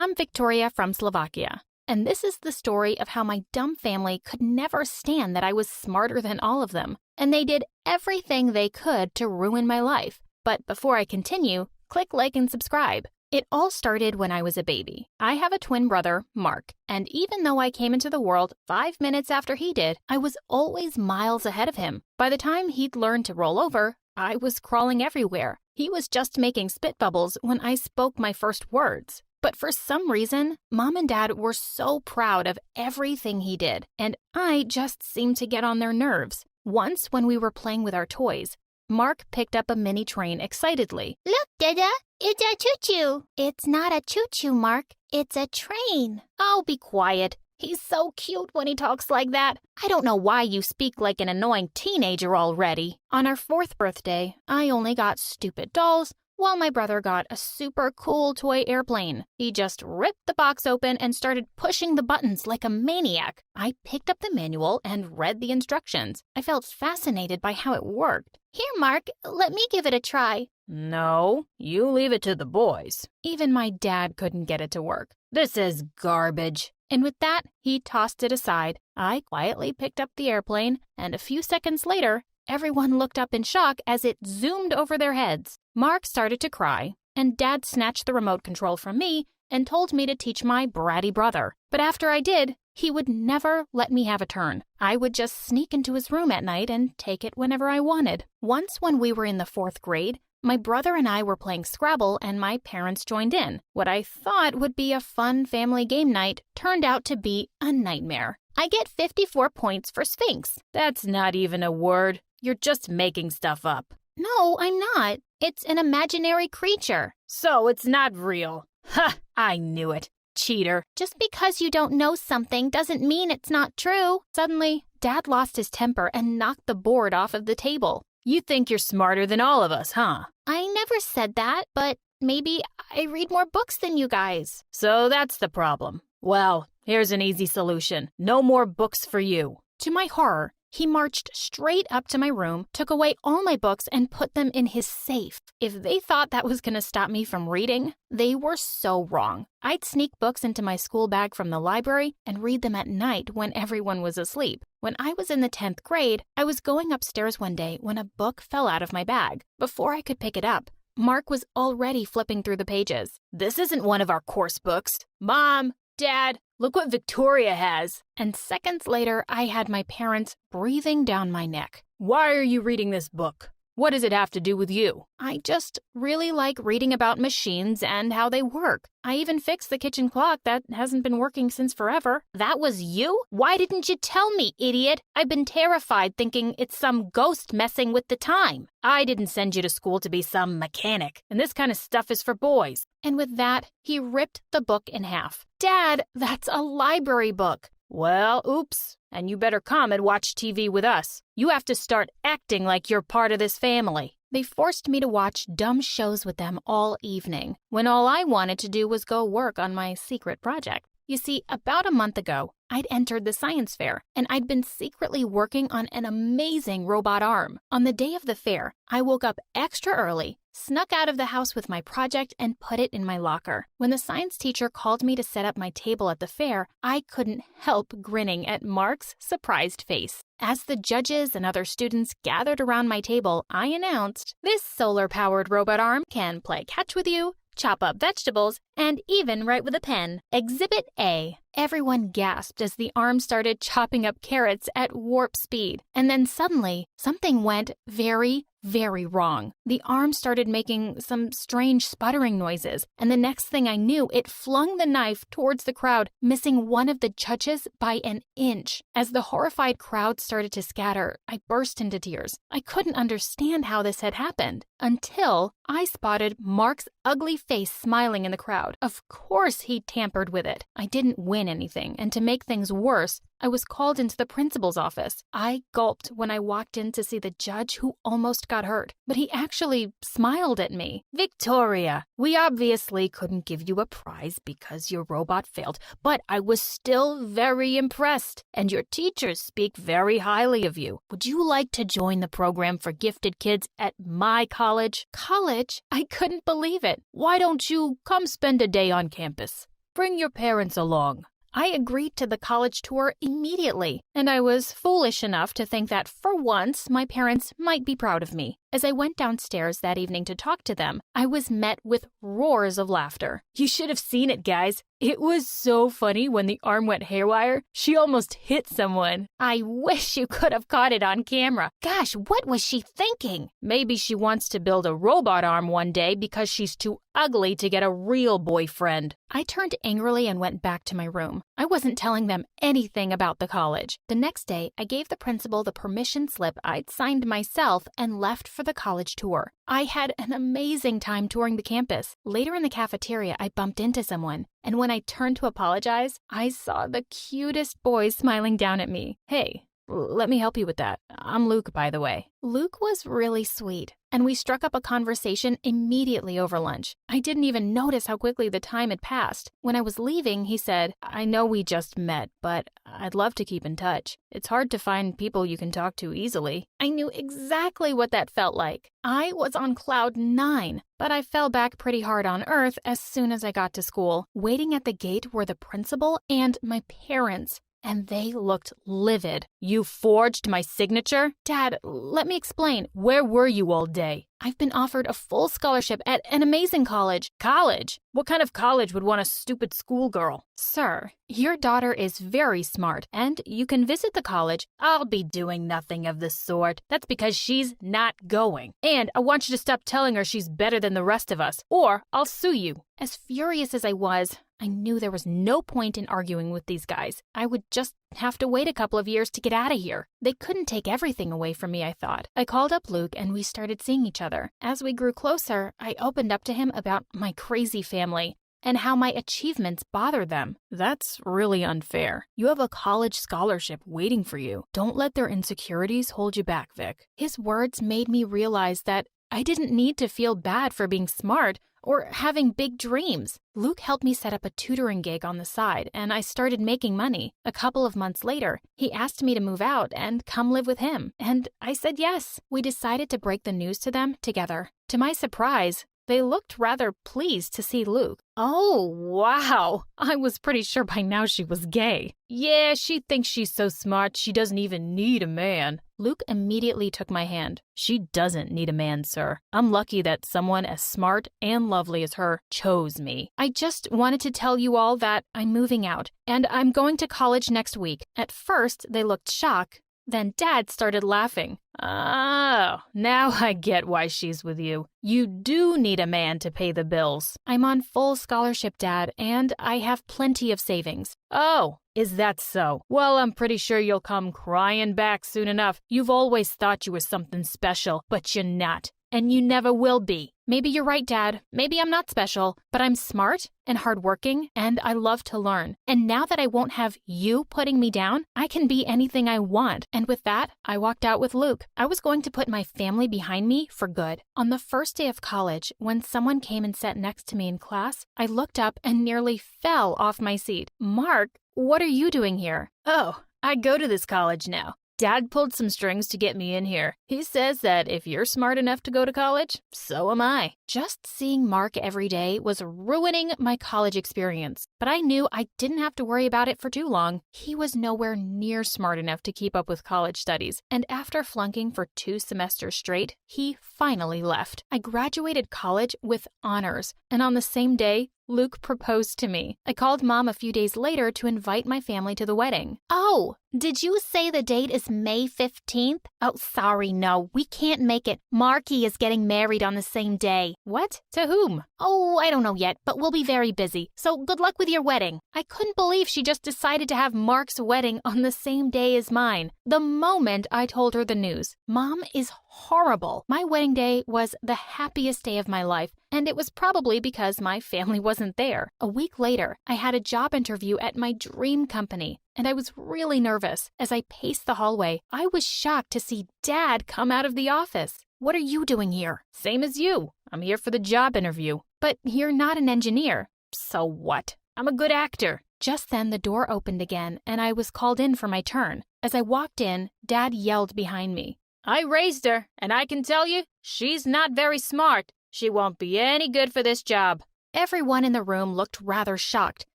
I'm Victoria from Slovakia, and this is the story of how my dumb family could never stand that I was smarter than all of them, and they did everything they could to ruin my life. But before I continue, click like and subscribe. It all started when I was a baby. I have a twin brother, Mark, and even though I came into the world 5 minutes after he did, I was always miles ahead of him. By the time he'd learned to roll over, I was crawling everywhere. He was just making spit bubbles when I spoke my first words. But for some reason, Mom and Dad were so proud of everything he did, and I just seemed to get on their nerves. Once, when we were playing with our toys, Mark picked up a mini train excitedly. Look, Dada, it's a choo-choo. It's not a choo-choo, Mark. It's a train. Oh, be quiet. He's so cute when he talks like that. I don't know why you speak like an annoying teenager already. On our 4th birthday, I only got stupid dolls, while my brother got a super cool toy airplane. He just ripped the box open and started pushing the buttons like a maniac. I picked up the manual and read the instructions. I felt fascinated by how it worked. Here, Mark, let me give it a try. No, you leave it to the boys. Even my dad couldn't get it to work. This is garbage. And with that, he tossed it aside. I quietly picked up the airplane, and a few seconds later, everyone looked up in shock as it zoomed over their heads. Mark started to cry, and Dad snatched the remote control from me and told me to teach my bratty brother. But after I did, he would never let me have a turn. I would just sneak into his room at night and take it whenever I wanted. Once when we were in the 4th grade, my brother and I were playing Scrabble and my parents joined in. What I thought would be a fun family game night turned out to be a nightmare. I get 54 points for Sphinx. That's not even a word. You're just making stuff up. No, I'm not. It's an imaginary creature. So it's not real. Ha! I knew it. Cheater. Just because you don't know something doesn't mean it's not true. Suddenly, Dad lost his temper and knocked the board off of the table. You think you're smarter than all of us, huh? I never said that, but maybe I read more books than you guys. So that's the problem. Well, here's an easy solution. No more books for you. To my horror, he marched straight up to my room, took away all my books, and put them in his safe. If they thought that was going to stop me from reading, they were so wrong. I'd sneak books into my school bag from the library and read them at night when everyone was asleep. When I was in the 10th grade, I was going upstairs one day when a book fell out of my bag. Before I could pick it up, Mark was already flipping through the pages. This isn't one of our course books. Mom, Dad, look what Victoria has. And seconds later, I had my parents breathing down my neck. Why are you reading this book? What does it have to do with you? I just really like reading about machines and how they work. I even fixed the kitchen clock that hasn't been working since forever. That was you? Why didn't you tell me, idiot? I've been terrified thinking it's some ghost messing with the time. I didn't send you to school to be some mechanic, and this kind of stuff is for boys. And with that, he ripped the book in half. Dad, that's a library book. Well, oops. And you better come and watch TV with us. You have to start acting like you're part of this family. They forced me to watch dumb shows with them all evening, when all I wanted to do was go work on my secret project. You see, about a month ago, I'd entered the science fair, and I'd been secretly working on an amazing robot arm. On the day of the fair, I woke up extra early, snuck out of the house with my project, and put it in my locker. When the science teacher called me to set up my table at the fair, I couldn't help grinning at Mark's surprised face. As the judges and other students gathered around my table, I announced, "This solar-powered robot arm can play catch with you, chop up vegetables, and even write with a pen. Exhibit A." Everyone gasped as the arm started chopping up carrots at warp speed. And then suddenly, something went very, very wrong. The arm started making some strange sputtering noises, and the next thing I knew, it flung the knife towards the crowd, missing one of the judges by an inch. As the horrified crowd started to scatter, I burst into tears. I couldn't understand how this had happened until I spotted Mark's ugly face smiling in the crowd. Of course he tampered with it. I didn't win anything, and to make things worse, I was called into the principal's office. I gulped when I walked in to see the judge who almost got hurt, but he actually smiled at me. Victoria, we obviously couldn't give you a prize because your robot failed, but I was still very impressed, and your teachers speak very highly of you. Would you like to join the program for gifted kids at my college? College? I couldn't believe it. Why don't you come spend a day on campus? Bring your parents along." I agreed to the college tour immediately, and I was foolish enough to think that for once my parents might be proud of me. As I went downstairs that evening to talk to them, I was met with roars of laughter. You should have seen it, guys. It was so funny when the arm went haywire. She almost hit someone. I wish you could have caught it on camera. Gosh, what was she thinking? Maybe she wants to build a robot arm one day because she's too ugly to get a real boyfriend. I turned angrily and went back to my room. I wasn't telling them anything about the college. The next day, I gave the principal the permission slip I'd signed myself and left for the college tour. I had an amazing time touring the campus. Later in the cafeteria, I bumped into someone, and when I turned to apologize, I saw the cutest boy smiling down at me. Hey, let me help you with that. I'm Luke, by the way. Luke was really sweet, and we struck up a conversation immediately over lunch. I didn't even notice how quickly the time had passed. When I was leaving, he said, I know we just met, but I'd love to keep in touch. It's hard to find people you can talk to easily. I knew exactly what that felt like. I was on cloud 9, but I fell back pretty hard on earth as soon as I got to school. Waiting at the gate were the principal and my parents, and they looked livid. You forged my signature? Dad, let me explain. Where were you all day? I've been offered a full scholarship at an amazing college. College? What kind of college would want a stupid schoolgirl? Sir, your daughter is very smart, and you can visit the college. I'll be doing nothing of the sort. That's because she's not going. And I want you to stop telling her she's better than the rest of us, or I'll sue you. As furious as I was, I knew there was no point in arguing with these guys. I would just have to wait a couple of years to get out of here. They couldn't take everything away from me, I thought. I called up Luke and we started seeing each other. As we grew closer, I opened up to him about my crazy family and how my achievements bother them. That's really unfair. You have a college scholarship waiting for you. Don't let their insecurities hold you back, Vic. His words made me realize that I didn't need to feel bad for being smart or having big dreams. Luke helped me set up a tutoring gig on the side, and I started making money. A couple of months later, he asked me to move out and come live with him, and I said yes. We decided to break the news to them together. To my surprise, they looked rather pleased to see Luke. Oh, wow. I was pretty sure by now she was gay. Yeah, she thinks she's so smart she doesn't even need a man. Luke immediately took my hand. She doesn't need a man, sir. I'm lucky that someone as smart and lovely as her chose me. I just wanted to tell you all that I'm moving out, and I'm going to college next week. At first, they looked shocked. Then Dad started laughing. Oh, now I get why she's with you. You do need a man to pay the bills. I'm on full scholarship, Dad, and I have plenty of savings. Oh, is that so? Well, I'm pretty sure you'll come crying back soon enough. You've always thought you were something special, but you're not. And you never will be. Maybe you're right, Dad. Maybe I'm not special, but I'm smart and hardworking, and I love to learn. And now that I won't have you putting me down, I can be anything I want. And with that, I walked out with Luke. I was going to put my family behind me for good. On the first day of college, when someone came and sat next to me in class, I looked up and nearly fell off my seat. Mark, what are you doing here? Oh, I go to this college now. Dad pulled some strings to get me in here. He says that if you're smart enough to go to college, so am I. Just seeing Mark every day was ruining my college experience, but I knew I didn't have to worry about it for too long. He was nowhere near smart enough to keep up with college studies, and after flunking for 2 semesters straight, he finally left. I graduated college with honors, and on the same day, Luke proposed to me. I called Mom a few days later to invite my family to the wedding. Oh, did you say the date is May 15th? Oh, sorry, no, we can't make it. Marky is getting married on the same day. What? To whom? Oh, I don't know yet, but we'll be very busy. So good luck with your wedding. I couldn't believe she just decided to have Mark's wedding on the same day as mine. The moment I told her the news, Mom is horrible. My wedding day was the happiest day of my life, and it was probably because my family wasn't there. A week later, I had a job interview at my dream company, and I was really nervous. As I paced the hallway, I was shocked to see Dad come out of the office. What are you doing here? Same as you. I'm here for the job interview. But you're not an engineer. So what? I'm a good actor. Just then, the door opened again, and I was called in for my turn. As I walked in, Dad yelled behind me. I raised her, and I can tell you, she's not very smart. She won't be any good for this job. Everyone in the room looked rather shocked,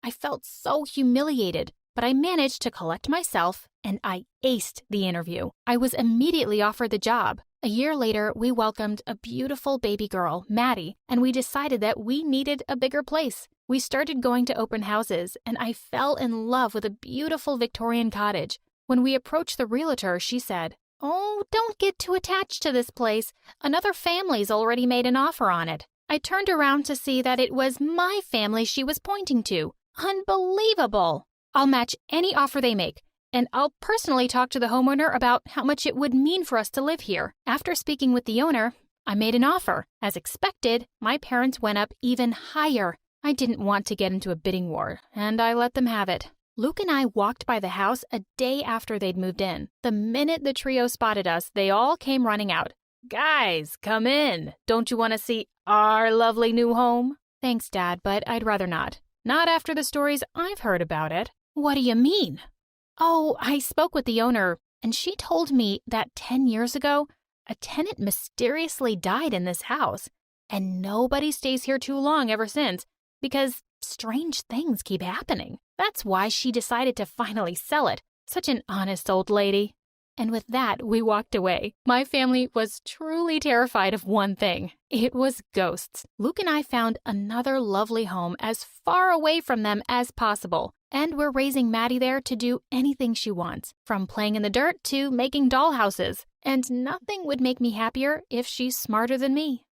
I felt so humiliated, but I managed to collect myself and I aced the interview. I was immediately offered the job. A year later, we welcomed a beautiful baby girl, Maddie, and we decided that we needed a bigger place. We started going to open houses, and I fell in love with a beautiful Victorian cottage. When we approached the realtor, she said, "Oh, don't get too attached to this place. Another family's already made an offer on it." I turned around to see that it was my family she was pointing to. Unbelievable! I'll match any offer they make, and I'll personally talk to the homeowner about how much it would mean for us to live here. After speaking with the owner, I made an offer. As expected, my parents went up even higher. I didn't want to get into a bidding war, and I let them have it. Luke and I walked by the house a day after they'd moved in. The minute the trio spotted us, they all came running out. "Guys, come in. Don't you want to see our lovely new home?" "Thanks, Dad, but I'd rather not. Not after the stories I've heard about it." "What do you mean?" "Oh, I spoke with the owner, and she told me that 10 years ago, a tenant mysteriously died in this house, and nobody stays here too long ever since, because strange things keep happening. That's why she decided to finally sell it. Such an honest old lady." And with that, we walked away. My family was truly terrified of one thing. It was ghosts. Luke and I found another lovely home as far away from them as possible. And we're raising Maddie there to do anything she wants, from playing in the dirt to making dollhouses. And nothing would make me happier if she's smarter than me.